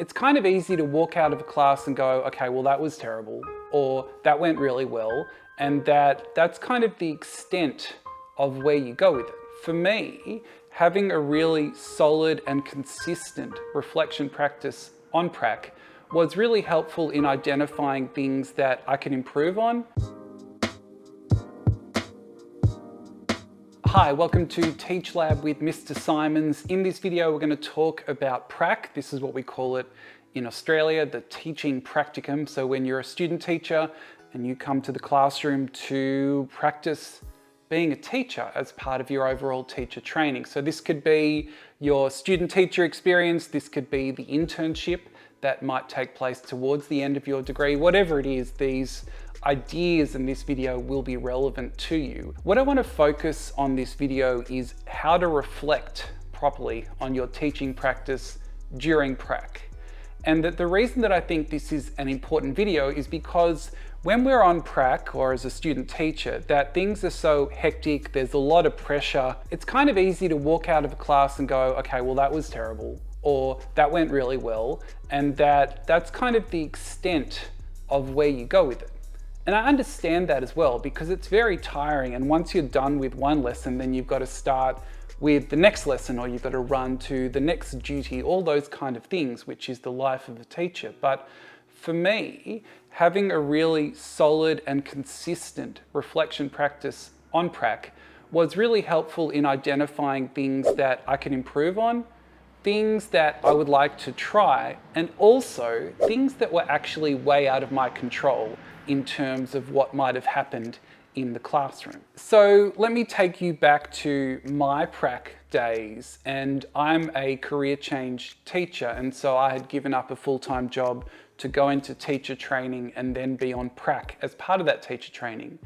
It's kind of easy to walk out of a class and go, okay, well, that was terrible, or that went really well, and that's kind of the extent of where you go with it. For me, having a really solid and consistent reflection practice on prac was really helpful in identifying things that I can improve on. Hi, welcome to Teach Lab with Mr. Simons. In this video, we're going to talk about prac. This is what we call it in Australia, the teaching practicum. So when you're a student teacher and you come to the classroom to practice being a teacher as part of your overall teacher training. So this could be your student teacher experience. This could be the internship that might take place towards the end of your degree. Whatever it is, these ideas in this video will be relevant to you. What I want to focus on this video is how to reflect properly on your teaching practice during prac. And the reason that I think this is an important video is because when we're on prac or as a student teacher, that things are so hectic, there's a lot of pressure. It's kind of easy to walk out of a class and go, okay, well, that was terrible, or that went really well. And that's kind of the extent of where you go with it. And I understand that as well, because it's very tiring. And once you're done with one lesson, then you've got to start with the next lesson, or you've got to run to the next duty, all those kind of things, which is the life of a teacher. But for me, having a really solid and consistent reflection practice on prac was really helpful in identifying things that I can improve on, things that I would like to try, and also things that were actually way out of my control in terms of what might have happened in the classroom. So let me take you back to my prac days, and I'm a career change teacher, and so I had given up a full-time job to go into teacher training and then be on prac as part of that teacher training.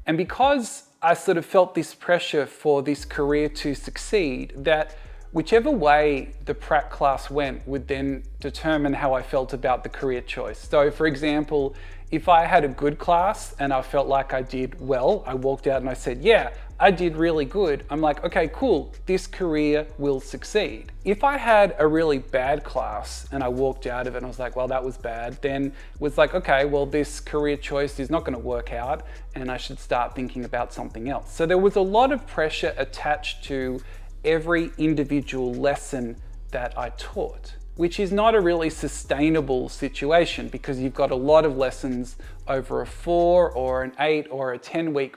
And because I sort of felt this pressure for this career to succeed, that whichever way the prac class went would then determine how I felt about the career choice. So for example, if I had a good class and I felt like I did well, I walked out and I said, yeah, I did really good. I'm like, okay, cool, this career will succeed. If I had a really bad class and I walked out of it and I was like, well, that was bad, then it was like, okay, well, this career choice is not going to work out and I should start thinking about something else. So there was a lot of pressure attached to every individual lesson that I taught, which is not a really sustainable situation because you've got a lot of lessons over a 4 or an 8 or a 10-week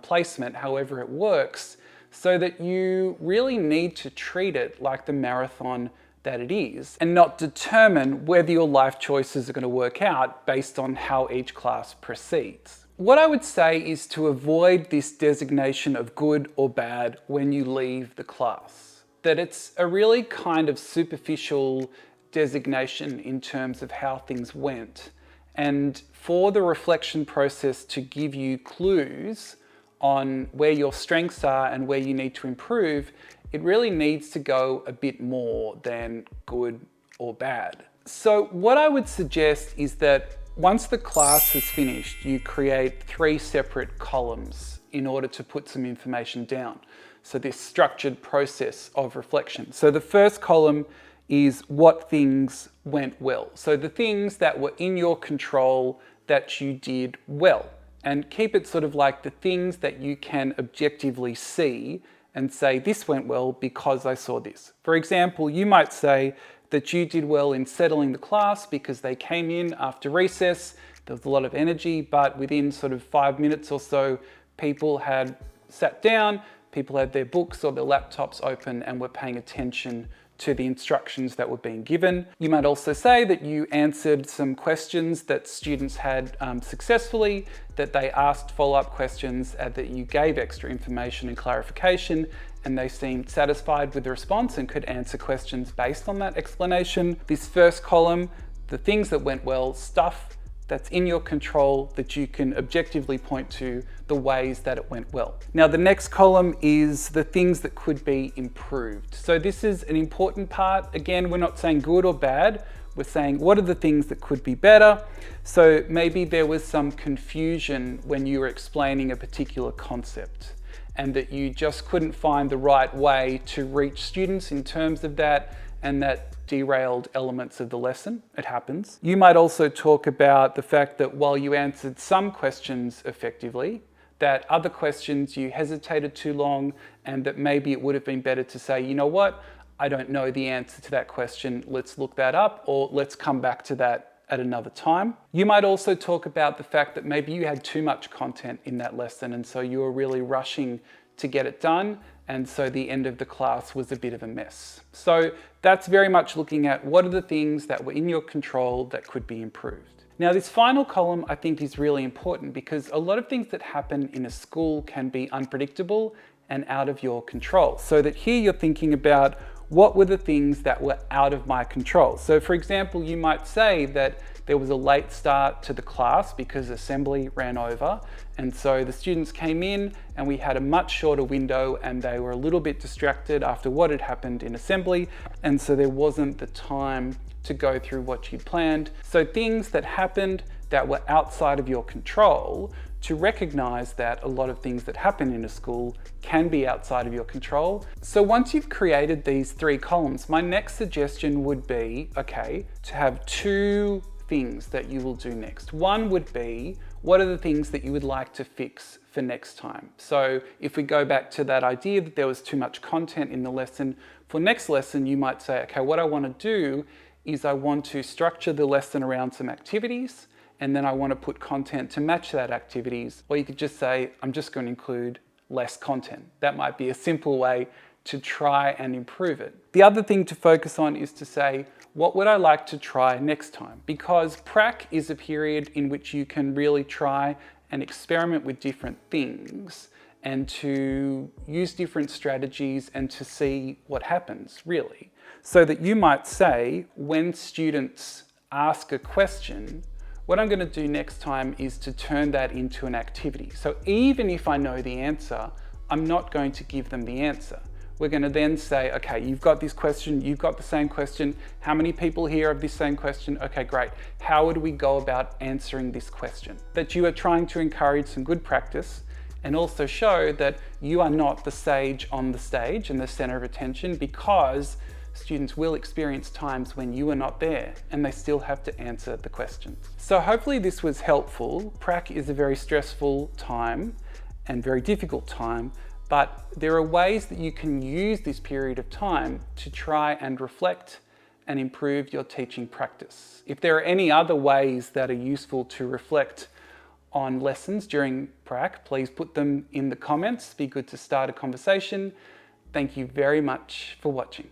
placement, however it works, so that you really need to treat it like the marathon that it is and not determine whether your life choices are going to work out based on how each class proceeds. What I would say is to avoid this designation of good or bad when you leave the class. That it's a really kind of superficial designation in terms of how things went. And for the reflection process to give you clues on where your strengths are and where you need to improve, it really needs to go a bit more than good or bad. So what I would suggest is that once the class has finished, you create 3 separate columns in order to put some information down. So this structured process of reflection. So the first column is what things went well. So the things that were in your control that you did well. And keep it sort of like the things that you can objectively see and say, this went well because I saw this. For example, you might say that you did well in settling the class because they came in after recess, there was a lot of energy, but within sort of 5 minutes or so, people had sat down, people had their books or their laptops open and were paying attention to the instructions that were being given. You might also say that you answered some questions that students had successfully, that they asked follow-up questions, that you gave extra information and clarification, and they seemed satisfied with the response and could answer questions based on that explanation. This first column, the things that went well, stuff that's in your control that you can objectively point to the ways that it went well. Now the next column is the things that could be improved. So this is an important part. Again, we're not saying good or bad, we're saying what are the things that could be better. So maybe there was some confusion when you were explaining a particular concept and that you just couldn't find the right way to reach students in terms of that, and that derailed elements of the lesson. It happens. You might also talk about the fact that while you answered some questions effectively, that other questions you hesitated too long, and that maybe it would have been better to say, you know what, I don't know the answer to that question, let's look that up, or let's come back to that at another time. You might also talk about the fact that maybe you had too much content in that lesson, and so you were really rushing to get it done, and so the end of the class was a bit of a mess. So that's very much looking at what are the things that were in your control that could be improved. Now, this final column I think is really important because a lot of things that happen in a school can be unpredictable and out of your control. So that here you're thinking about what were the things that were out of my control. So for example, you might say that there was a late start to the class because assembly ran over. And so the students came in and we had a much shorter window and they were a little bit distracted after what had happened in assembly. And so there wasn't the time to go through what you planned. So things that happened that were outside of your control, to recognize that a lot of things that happen in a school can be outside of your control. So once you've created these 3 columns, my next suggestion would be, okay, to have 2 things that you will do next. One would be, what are the things that you would like to fix for next time? So if we go back to that idea that there was too much content in the lesson, for next lesson, you might say, okay, what I want to do is I want to structure the lesson around some activities, and then I want to put content to match that activities. Or you could just say, I'm just going to include less content. That might be a simple way to try and improve it. The other thing to focus on is to say, what would I like to try next time? Because prac is a period in which you can really try and experiment with different things and to use different strategies and to see what happens, really. So that you might say, when students ask a question, what I'm going to do next time is to turn that into an activity. So even if I know the answer, I'm not going to give them the answer. We're going to then say, okay, you've got this question, you've got the same question. How many people here have this same question? Okay, great. How would we go about answering this question? That you are trying to encourage some good practice and also show that you are not the sage on the stage and the center of attention, because students will experience times when you are not there and they still have to answer the questions. So hopefully this was helpful. Prac is a very stressful time and very difficult time, but there are ways that you can use this period of time to try and reflect and improve your teaching practice. If there are any other ways that are useful to reflect on lessons during prac, please put them in the comments. Be good to start a conversation. Thank you very much for watching.